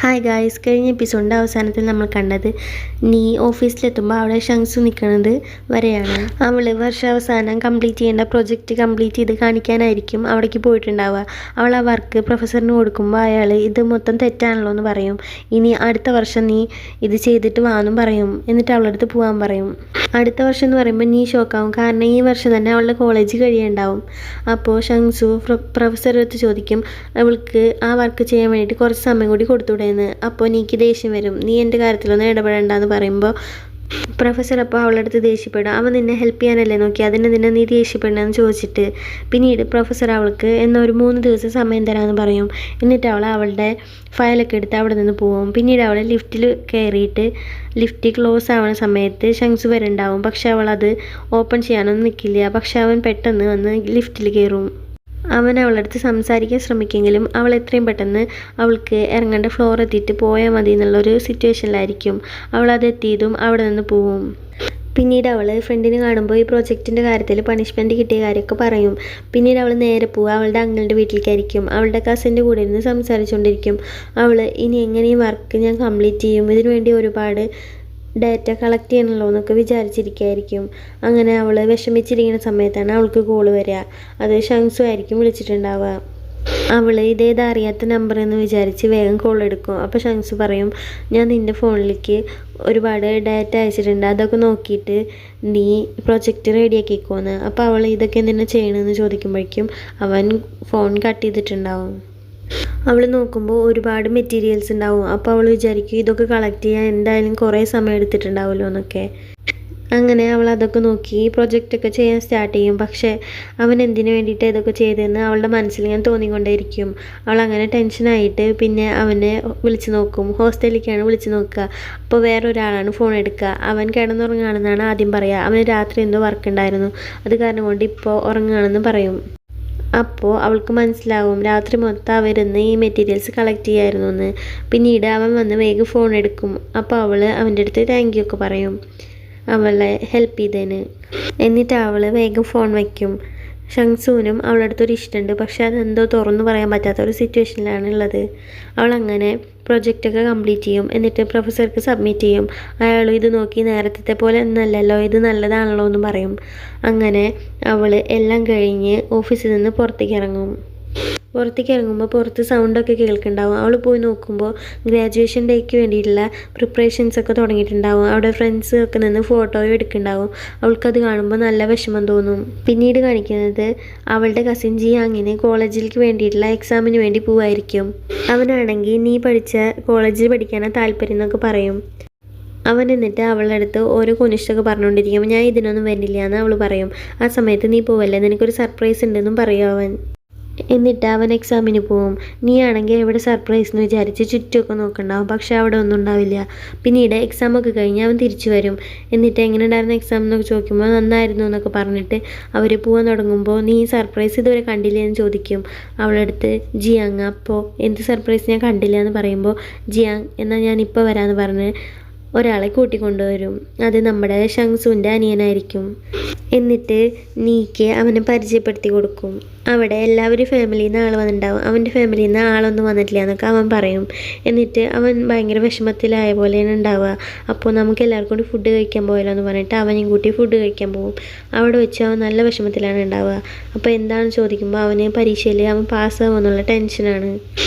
Hi guys, കഴിഞ്ഞ എപ്പിസോഡിൻ്റെ അവസാനത്തിൽ നമ്മൾ കണ്ടത് നീ ഓഫീസിലെത്തുമ്പോൾ അവിടെ ഷങ്സു നിൽക്കുന്നത് വരെയാണ്. അവൾ വർഷാവസാനം കംപ്ലീറ്റ് ചെയ്യേണ്ട പ്രൊജക്റ്റ് കംപ്ലീറ്റ് ചെയ്ത് കാണിക്കാനായിരിക്കും അവിടേക്ക് പോയിട്ടുണ്ടാവുക. അവൾ ആ വർക്ക് പ്രൊഫസറിന് കൊടുക്കുമ്പോൾ അയാൾ ഇത് മൊത്തം തെറ്റാണല്ലോ എന്ന് പറയും. ഇനി അടുത്ത വർഷം നീ ഇത് ചെയ്തിട്ട് വാന്നും പറയും. എന്നിട്ട് അവളുടെ അടുത്ത് പോകാൻ പറയും. അടുത്ത വർഷം എന്ന് പറയുമ്പോൾ നീ ഷോക്കാവും, കാരണം ഈ വർഷം തന്നെ അവളുടെ കോളേജ് കഴിയുണ്ടാവും. അപ്പോൾ ഷങ്സു പ്രൊഫസറുടെ അടുത്ത് ചോദിക്കും അവൾക്ക് ആ വർക്ക് ചെയ്യാൻ വേണ്ടിയിട്ട് കുറച്ച് സമയം കൂടി കൊടുത്തുകൂടെയെന്ന്. അപ്പോൾ നീക്ക് ദേഷ്യം വരും, നീ എൻ്റെ കാര്യത്തിലൊന്നും ഇടപെടണ്ടെന്ന് പറയുമ്പോൾ പ്രൊഫസർ അപ്പോൾ അവളുടെ അടുത്ത് ദേഷ്യപ്പെടും. അവൻ നിന്നെ ഹെൽപ്പ് ചെയ്യാനല്ലേ നോക്കി, അതിന് നിന്നെ നീ ദേഷ്യപ്പെടണമെന്ന് ചോദിച്ചിട്ട് പിന്നീട് പ്രൊഫസർ അവൾക്ക് എന്നാൽ ഒരു 3 ദിവസം സമയം തരാമെന്ന് പറയും. എന്നിട്ട് അവൾ അവളുടെ ഫയലൊക്കെ എടുത്ത് അവിടെ നിന്ന് പോവും. പിന്നീട് അവൾ ലിഫ്റ്റിൽ കയറിയിട്ട് ലിഫ്റ്റ് ക്ലോസ് ആവുന്ന സമയത്ത് ഷങ്സു വരുന്നുണ്ടാവും. പക്ഷെ അവളത് ഓപ്പൺ ചെയ്യാനൊന്നും നിൽക്കില്ല. പക്ഷെ അവൻ പെട്ടെന്ന് വന്ന് ലിഫ്റ്റിൽ കയറും. അവൻ അവളുടെ അടുത്ത് സംസാരിക്കാൻ ശ്രമിക്കുമെങ്കിലും അവൾ എത്രയും പെട്ടെന്ന് അവൾക്ക് ഇറങ്ങേണ്ട ഫ്ലോർ എത്തിയിട്ട് പോയാൽ മതി എന്നുള്ളൊരു സിറ്റുവേഷനിലായിരിക്കും. അവളത് എത്തിയതും അവിടെ നിന്ന് പോവും. പിന്നീട് അവൾ ഫ്രണ്ടിനെ കാണുമ്പോൾ ഈ പ്രോജക്റ്റിൻ്റെ കാര്യത്തിൽ പണിഷ്മെൻറ്റ് കിട്ടിയ കാര്യമൊക്കെ പറയും. പിന്നീട് അവൾ നേരെ പോവുക അവളുടെ അങ്കിളുടെ വീട്ടിലേക്കായിരിക്കും. അവളുടെ കസിൻ്റെ കൂടെ ഇരുന്ന് സംസാരിച്ചുകൊണ്ടിരിക്കും. അവൾ ഇനി എങ്ങനെ ഈ വർക്ക് ഞാൻ കംപ്ലീറ്റ് ചെയ്യും, ഇതിനു വേണ്ടി ഒരുപാട് ഡാറ്റ കളക്ട് ചെയ്യണമല്ലോ എന്നൊക്കെ വിചാരിച്ചിരിക്കുകയായിരിക്കും. അങ്ങനെ അവൾ വിഷമിച്ചിരിക്കുന്ന സമയത്താണ് അവൾക്ക് കോൾ വരിക. അത് ഷങ്സു ആയിരിക്കും വിളിച്ചിട്ടുണ്ടാവുക. അവൾ ഇതേതാ അറിയാത്ത നമ്പർ എന്ന് വിചാരിച്ച് വേഗം കോൾ എടുക്കും. അപ്പോൾ ഷങ്സു പറയും, ഞാൻ നിൻ്റെ ഫോണിലേക്ക് ഒരുപാട് ഡാറ്റ അയച്ചിട്ടുണ്ട്, അതൊക്കെ നോക്കിയിട്ട് നീ പ്രൊജക്റ്റ് റെഡിയാക്കിക്കോന്ന്. അപ്പോൾ അവൾ ഇതൊക്കെ എന്തിനാ ചെയ്യണമെന്ന് ചോദിക്കുമ്പോഴേക്കും അവൻ ഫോൺ കട്ട് ചെയ്തിട്ടുണ്ടാവും. അവൾ നോക്കുമ്പോൾ ഒരുപാട് മെറ്റീരിയൽസ് ഉണ്ടാവും. അപ്പോൾ അവൾ വിചാരിക്കും ഇതൊക്കെ കളക്ട് ചെയ്യാൻ എന്തായാലും കുറേ സമയം എടുത്തിട്ടുണ്ടാവുമല്ലോ എന്നൊക്കെ. അങ്ങനെ അവൾ അതൊക്കെ നോക്കി പ്രൊജക്റ്റൊക്കെ ചെയ്യാൻ സ്റ്റാർട്ട് ചെയ്യും. പക്ഷേ അവൻ എന്തിനു വേണ്ടിയിട്ട് ഇതൊക്കെ ചെയ്തതെന്ന് അവളുടെ മനസ്സിൽ ഇങ്ങനെ തോന്നിക്കൊണ്ടേയിരിക്കും. അവൾ അങ്ങനെ ടെൻഷനായിട്ട് പിന്നെ അവനെ വിളിച്ച് നോക്കും. ഹോസ്റ്റലിലേക്കാണ് വിളിച്ച് നോക്കുക. അപ്പോൾ വേറൊരാളാണ് ഫോൺ എടുക്കുക. അവൻ കിടന്നുറങ്ങുകയാണെന്നാണ് ആദ്യം പറയുക. അവന് രാത്രി എന്തോ വർക്ക് ഉണ്ടായിരുന്നു, അത് കാരണം കൊണ്ട് ഇപ്പോൾ ഉറങ്ങുകയാണെന്ന് പറയും. അപ്പോൾ അവൾക്ക് മനസ്സിലാവും രാത്രി മൊത്തം അവരിന്ന് ഈ മെറ്റീരിയൽസ് കളക്ട് ചെയ്യായിരുന്നു എന്ന്. പിന്നീട് അവൻ വന്ന് വേഗം ഫോൺ എടുക്കും. അപ്പോൾ അവൾ അവൻ്റെ അടുത്ത് താങ്ക് യു ഒക്കെ പറയും അവളെ ഹെൽപ്പ് ചെയ്തതിന്. എന്നിട്ട് അവൾ വേഗം ഫോൺ വയ്ക്കും. ഷങ്സുവിനും അവളുടെ അടുത്തൊരു ഇഷ്ടമുണ്ട്, പക്ഷെ അതെന്തോ തുറന്നു പറയാൻ പറ്റാത്ത ഒരു സിറ്റുവേഷനിലാണ് ഉള്ളത്. അവളങ്ങനെ പ്രൊജക്റ്റൊക്കെ കംപ്ലീറ്റ് ചെയ്യും. എന്നിട്ട് പ്രൊഫസർക്ക് സബ്മിറ്റ് ചെയ്യും. അയാൾ ഇത് നോക്കി നേരത്തെ പോലെ ഒന്നല്ലല്ലോ, ഇത് നല്ലതാണല്ലോ എന്ന് പറയും. അങ്ങനെ അവൾ എല്ലാം കഴിഞ്ഞ് ഓഫീസിൽ നിന്ന് പുറത്തേക്ക് ഇറങ്ങും. പുറത്തേക്ക് ഇറങ്ങുമ്പോൾ പുറത്ത് സൗണ്ടൊക്കെ കേൾക്കുന്നുണ്ടാവും. അവൾ പോയി നോക്കുമ്പോൾ ഗ്രാജുവേഷൻ ഡേക്ക് വേണ്ടിയിട്ടുള്ള പ്രിപ്പറേഷൻസൊക്കെ തുടങ്ങിയിട്ടുണ്ടാവും. അവിടെ ഫ്രണ്ട്സ് ഒക്കെ നിന്ന് ഫോട്ടോയും എടുക്കുന്നുണ്ടാവും. അവൾക്കത് കാണുമ്പോൾ നല്ല വിഷമം തോന്നും. പിന്നീട് കാണിക്കുന്നത് അവളുടെ കസിൻ ജിയാങ്ങിന് കോളേജിലേക്ക് വേണ്ടിയിട്ടുള്ള എക്സാമിന് വേണ്ടി പോവായിരിക്കും. അവനാണെങ്കിൽ നീ പഠിച്ച കോളേജിൽ പഠിക്കാനാണ് താല്പര്യം എന്നൊക്കെ പറയും. അവൻ എന്നിട്ട് അവളുടെ അടുത്ത് ഓരോ കുനിഷ്ടൊക്കെ പറഞ്ഞുകൊണ്ടിരിക്കും. ഞാൻ ഇതിനൊന്നും വരില്ല എന്ന് അവൾ പറയും. ആ സമയത്ത് നീ പോവല്ലേ, നിനക്കൊരു സർപ്രൈസ് ഉണ്ടെന്നും പറയും അവൻ. എന്നിട്ട് അവൻ എക്സാമിന് പോവും. നീ ആണെങ്കിൽ എവിടെ സർപ്രൈസ് എന്ന് വിചാരിച്ച് ചുറ്റുമൊക്കെ നോക്കണ്ടാവും, പക്ഷെ അവിടെ ഒന്നും ഉണ്ടാവില്ല. പിന്നീട് എക്സാമൊക്കെ കഴിഞ്ഞ് അവൻ തിരിച്ചു വരും. എന്നിട്ട് എങ്ങനെ ഉണ്ടായിരുന്ന എക്സാം എന്നൊക്കെ ചോദിക്കുമ്പോൾ നന്നായിരുന്നു എന്നൊക്കെ പറഞ്ഞിട്ട് അവർ പോകാൻ തുടങ്ങുമ്പോൾ നീ സർപ്രൈസ് ഇതുവരെ കണ്ടില്ല എന്ന് ചോദിക്കും അവളടുത്ത് ജിയാങ്. അപ്പോൾ എന്ത് സർപ്രൈസ് ഞാൻ കണ്ടില്ല എന്ന് പറയുമ്പോൾ ജിയാങ് എന്നാൽ ഞാൻ ഇപ്പോൾ വരാമെന്ന് പറഞ്ഞ് ഒരാളെ കൂട്ടിക്കൊണ്ടുവരും. അത് നമ്മുടെ ഷങ്സുവിൻ്റെ അനിയനായിരിക്കും. എന്നിട്ട് നീക്ക് അവനെ പരിചയപ്പെടുത്തി കൊടുക്കും. അവിടെ എല്ലാവരും ഫാമിലിയിൽ നിന്ന് ആൾ വന്നിട്ടുണ്ടാവും. അവൻ്റെ ഫാമിലിയിൽ നിന്ന് ആളൊന്നും വന്നിട്ടില്ല എന്നൊക്കെ അവൻ പറയും. എന്നിട്ട് അവൻ ഭയങ്കര വിഷമത്തിലായ പോലെയാണ് ഉണ്ടാവുക. അപ്പോൾ നമുക്ക് എല്ലാവർക്കും കൂടി ഫുഡ് കഴിക്കാൻ പോയല്ലോ എന്ന് പറഞ്ഞിട്ട് അവനെയും കൂട്ടി ഫുഡ് കഴിക്കാൻ പോകും. അവിടെ വെച്ച് അവൻ നല്ല വിഷമത്തിലാണ് ഉണ്ടാവുക. അപ്പോൾ എന്താണെന്ന് ചോദിക്കുമ്പോൾ അവന് പരീക്ഷയിൽ അവൻ പാസ്സാവുമെന്നുള്ള ടെൻഷനാണ്.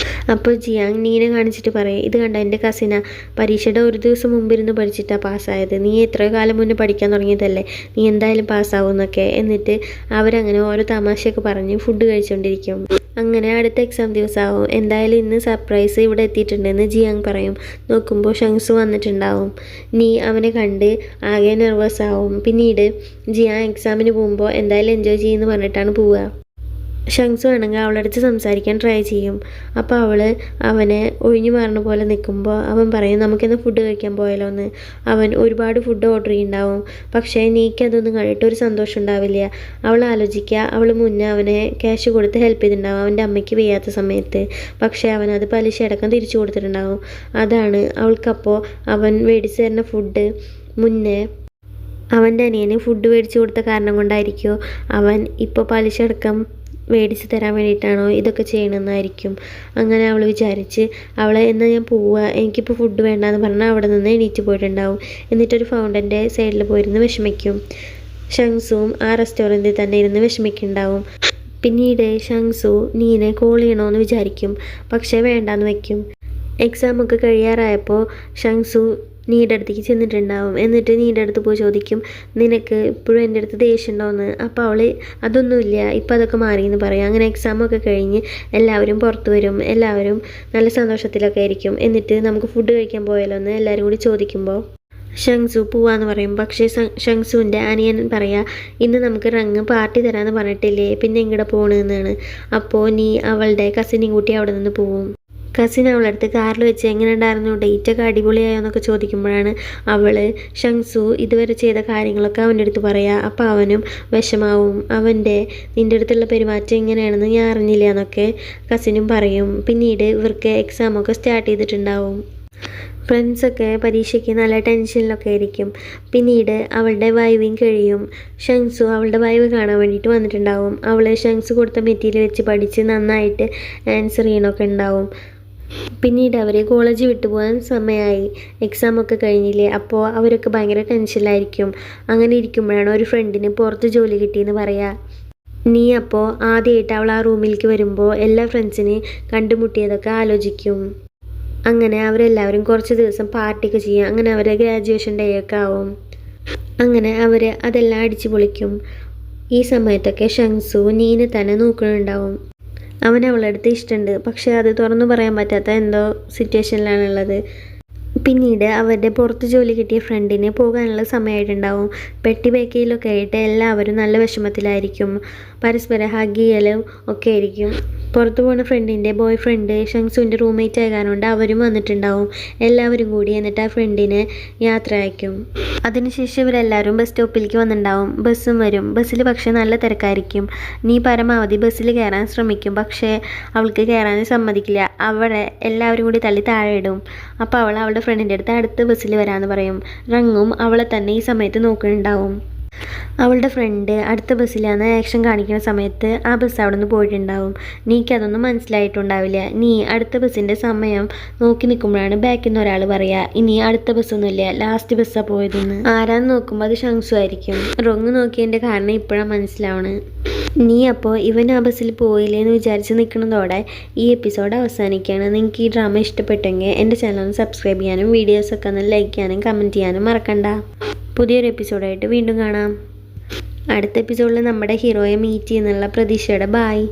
അപ്പോൾ ജിയാങ് നീനെ കാണിച്ചിട്ട് പറയും, ഇത് കണ്ട എൻ്റെ കസിന പരീക്ഷയുടെ ഒരു ദിവസം മുമ്പിരുന്ന് പഠിച്ചിട്ടാണ് പാസ്സായത്, നീ എത്ര കാലം മുന്നേ പഠിക്കാൻ തുടങ്ങിയതല്ലേ, നീ എന്തായാലും പാസ്സാവും എന്നൊക്കെ. എന്നിട്ട് അവരങ്ങനെ ഓരോ തമാശയൊക്കെ പറഞ്ഞ് ഫുഡ് കഴിച്ചുകൊണ്ടിരിക്കും. അങ്ങനെ അടുത്ത എക്സാം ദിവസമാവും. എന്തായാലും ഇന്ന് സർപ്രൈസ് ഇവിടെ എത്തിയിട്ടുണ്ടെന്ന് ജിയാങ് പറയും. നോക്കുമ്പോൾ ഷങ്സു വന്നിട്ടുണ്ടാവും. നീ അവനെ കണ്ട് ആകെ നെർവസ് ആവും. പിന്നീട് ജിയാങ് എക്സാമിന് പോകുമ്പോൾ എന്തായാലും എൻജോയ് ചെയ്യുമെന്ന് പറഞ്ഞിട്ടാണ് പോവുക. ഷങ്സു ആണെങ്കിൽ അവളുടെ അടുത്ത് സംസാരിക്കാൻ ട്രൈ ചെയ്യും. അപ്പോൾ അവൾ അവനെ ഒഴിഞ്ഞു മാറുന്ന പോലെ നിൽക്കുമ്പോൾ അവൻ പറയും നമുക്കിന്ന് ഫുഡ് കഴിക്കാൻ പോയാലോ എന്ന്. അവൻ ഒരുപാട് ഫുഡ് ഓർഡർ ചെയ്യുന്നുണ്ടാവും. പക്ഷേ നീക്കതൊന്നും കണ്ടിട്ട് ഒരു സന്തോഷം ഉണ്ടാവില്ല. അവൾ ആലോചിക്കുക അവൾ മുന്നേ അവനെ ക്യാഷ് കൊടുത്ത് ഹെൽപ്പ് ചെയ്തിട്ടുണ്ടാവും അവൻ്റെ അമ്മയ്ക്ക് വയ്യാത്ത സമയത്ത്. പക്ഷേ അവനത് പലിശ അടക്കം തിരിച്ചു കൊടുത്തിട്ടുണ്ടാവും. അതാണ് അവൾക്കപ്പോൾ അവൻ മേടിച്ച് തരുന്ന ഫുഡ് മുന്നേ അവൻ്റെ അനിയന് ഫുഡ് മേടിച്ച് കൊടുത്ത കാരണം കൊണ്ടായിരിക്കുമോ അവൻ ഇപ്പോൾ പലിശ അടക്കം മേടിച്ച് തരാൻ വേണ്ടിയിട്ടാണോ ഇതൊക്കെ ചെയ്യണമെന്നായിരിക്കും. അങ്ങനെ അവൾ വിചാരിച്ച് അവളെ എന്നാൽ ഞാൻ പോവുക, എനിക്കിപ്പോൾ ഫുഡ് വേണ്ടാന്ന് പറഞ്ഞാൽ അവിടെ നിന്ന് എണീറ്റ് പോയിട്ടുണ്ടാവും. എന്നിട്ടൊരു ഫൗണ്ടൻ്റെ സൈഡിൽ പോയിരുന്ന് വിഷമിക്കും. ഷങ്സുവും ആ റെസ്റ്റോറൻറ്റിൽ തന്നെ ഇരുന്ന് വിഷമിക്കുന്നുണ്ടാവും. പിന്നീട് ഷങ്സു നീനെ കോൾ ചെയ്യണമെന്ന് വിചാരിക്കും, പക്ഷേ വേണ്ടാന്ന് വയ്ക്കും. എക്സാമൊക്കെ കഴിയാറായപ്പോൾ ഷങ്സു നീയുടെ അടുത്തേക്ക് ചെന്നിട്ടുണ്ടാവും. എന്നിട്ട് നീയുടെ അടുത്ത് പോയി ചോദിക്കും, നിനക്ക് ഇപ്പോഴും എൻ്റെ അടുത്ത് ദേഷ്യം ഉണ്ടോയെന്ന്. അപ്പോൾ അവൾ അതൊന്നുമില്ല, ഇപ്പം അതൊക്കെ മാറിയെന്ന് പറയും. അങ്ങനെ എക്സാമൊക്കെ കഴിഞ്ഞ് എല്ലാവരും പുറത്ത് വരും. എല്ലാവരും നല്ല സന്തോഷത്തിലൊക്കെ ആയിരിക്കും. എന്നിട്ട് നമുക്ക് ഫുഡ് കഴിക്കാൻ പോയാലോ എന്ന് എല്ലാവരും കൂടി ചോദിക്കുമ്പോൾ ഷങ്സു പോവാന്ന് പറയും. പക്ഷേ ഷങ്സുവിൻ്റെ അനിയൻ പറയാ, ഇന്ന് നമുക്ക് റങ് പാർട്ടി തരാമെന്ന് പറഞ്ഞിട്ടില്ലേ, പിന്നെ എങ്ങടെ പോകണമെന്നാണ്. അപ്പോൾ നീ അവളുടെ കസിനെയും കൂട്ടി അവിടെ നിന്ന് പോവും. കസിൻ അവളടുത്ത് കാറിൽ വെച്ച് എങ്ങനെ ഉണ്ടായിരുന്നു, ഡേറ്റൊക്കെ അടിപൊളിയായോ എന്നൊക്കെ ചോദിക്കുമ്പോഴാണ് അവൾ ഷങ്സു ഇതുവരെ ചെയ്ത കാര്യങ്ങളൊക്കെ അവൻ്റെ അടുത്ത് പറയുക. അപ്പോൾ അവനും വിഷമാവും. നിൻ്റെ അടുത്തുള്ള പെരുമാറ്റം എങ്ങനെയാണെന്ന് ഞാൻ അറിഞ്ഞില്ല എന്നൊക്കെ കസിനും പറയും. പിന്നീട് ഇവർക്ക് എക്സാമൊക്കെ സ്റ്റാർട്ട് ചെയ്തിട്ടുണ്ടാവും. ഫ്രണ്ട്സൊക്കെ പരീക്ഷയ്ക്ക് നല്ല ടെൻഷനിലൊക്കെ ആയിരിക്കും. പിന്നീട് അവളുടെ വൈവിങ് കഴിയും. ഷങ്സു അവളുടെ വൈവ് കാണാൻ വേണ്ടിയിട്ട് വന്നിട്ടുണ്ടാവും. അവൾ ഷങ്സു കൊടുത്ത മെറ്റീരിയൽ വെച്ച് പഠിച്ച് നന്നായിട്ട് ആൻസർ ചെയ്യണമൊക്കെ ഉണ്ടാവും. പിന്നീട് അവർ കോളേജ് വിട്ടുപോകാൻ സമയമായി. എക്സാമൊക്കെ കഴിഞ്ഞില്ലേ, അപ്പോൾ അവരൊക്കെ ഭയങ്കര ടെൻഷനിലായിരിക്കും. അങ്ങനെ ഇരിക്കുമ്പോഴാണ് ഒരു ഫ്രണ്ടിന് പുറത്ത് ജോലി കിട്ടിയെന്ന് പറയാം. നീ അപ്പോൾ ആദ്യമായിട്ട് അവൾ ആ റൂമിലേക്ക് വരുമ്പോൾ എല്ലാ ഫ്രണ്ട്സിനെ കണ്ടുമുട്ടിയതൊക്കെ ആലോചിക്കും. അങ്ങനെ അവരെല്ലാവരും കുറച്ച് ദിവസം പാർട്ടിയൊക്കെ ചെയ്യും. അങ്ങനെ അവരെ ഗ്രാജുവേഷൻ ഡേ ഒക്കെ ആവും. അങ്ങനെ അവർ അതെല്ലാം അടിച്ചു പൊളിക്കും. ഈ സമയത്തൊക്കെ ഷങ്സു നീനെ തന്നെ നോക്കുന്നുണ്ടാവും. അവൻ അവളുടെ അടുത്ത് ഇഷ്ടമുണ്ട്, പക്ഷേ അത് തുറന്നു പറയാൻ പറ്റാത്ത എന്തോ സിറ്റുവേഷനിലാണുള്ളത്. പിന്നീട് അവരുടെ പുറത്ത് ജോലി കിട്ടിയ ഫ്രണ്ടിന് പോകാനുള്ള സമയമായിട്ടുണ്ടാവും. പെട്ടി പാക്കിലൊക്കെ ആയിട്ട് എല്ലാവരും നല്ല വിഷമത്തിലായിരിക്കും. പരസ്പരം ഹഗ് ചെയ്യലും ഒക്കെ ആയിരിക്കും. പുറത്തു പോകുന്ന ഫ്രണ്ടിൻ്റെ ബോയ് ഫ്രണ്ട് ഷങ്സുവിൻ്റെ റൂംമേറ്റ് ആയ കാരണം അവരും വന്നിട്ടുണ്ടാവും. എല്ലാവരും കൂടി എന്നിട്ട് ആ ഫ്രണ്ടിനെ യാത്ര അയക്കും. അതിനുശേഷം ഇവരെല്ലാവരും ബസ് സ്റ്റോപ്പിലേക്ക് വന്നിട്ടുണ്ടാവും. ബസ്സും വരും. ബസ്സിൽ പക്ഷേ നല്ല തിരക്കായിരിക്കും. നീ പരമാവധി ബസ്സിൽ കയറാൻ ശ്രമിക്കും, പക്ഷേ അവൾക്ക് കയറാൻ സമ്മതിക്കില്ല. അവിടെ എല്ലാവരും കൂടി തള്ളി താഴെ ഇടും. അപ്പോൾ അവൾ അവളുടെ ഫ്രണ്ടിൻ്റെ അടുത്ത് അടുത്ത ബസ്സിൽ വരാമെന്ന് പറയും. റങ്ങും അവളെ തന്നെ ഈ സമയത്ത് നോക്കുന്നുണ്ടാവും. അവളുടെ ഫ്രണ്ട് അടുത്ത ബസ്സിലാണ് ആക്ഷൻ കാണിക്കുന്ന സമയത്ത് ആ ബസ് അവിടെ നിന്ന് പോയിട്ടുണ്ടാവും. നീക്കതൊന്നും മനസ്സിലായിട്ടുണ്ടാവില്ല. നീ അടുത്ത ബസ്സിൻ്റെ സമയം നോക്കി നിൽക്കുമ്പോഴാണ് ബാക്കിൽ നിന്ന് ഒരാൾ പറയുക, ഇനി അടുത്ത ബസ്സൊന്നുമില്ല, ലാസ്റ്റ് ബസ്സാണ് പോയതെന്ന്. ആരാന്ന് നോക്കുമ്പോൾ അത് ഷങ്സു ആയിരിക്കും. റൊങ്ങ് നോക്കിയതിൻ്റെ കാരണം ഇപ്പോഴാണ് മനസ്സിലാവണ്. നീ അപ്പോൾ ഇവൻ ആ ബസ്സിൽ പോയില്ലേന്ന് വിചാരിച്ച് നിൽക്കുന്നതോടെ ഈ എപ്പിസോഡ് അവസാനിക്കുകയാണ്. നിങ്ങൾക്ക് ഈ ഡ്രാമ ഇഷ്ടപ്പെട്ടെങ്കിൽ എൻ്റെ ചാനൽ ഒന്ന് സബ്സ്ക്രൈബ് ചെയ്യാനും വീഡിയോസൊക്കെ ഒന്ന് ലൈക്ക് ചെയ്യാനും കമൻറ്റ് ചെയ്യാനും മറക്കണ്ട. പുതിയൊരു എപ്പിസോഡായിട്ട് വീണ്ടും കാണാം. അടുത്ത എപ്പിസോഡിൽ നമ്മുടെ ഹീറോയെ മീറ്റ് ചെയ്യുന്നുള്ള പ്രതീക്ഷയുടെ ബായ്.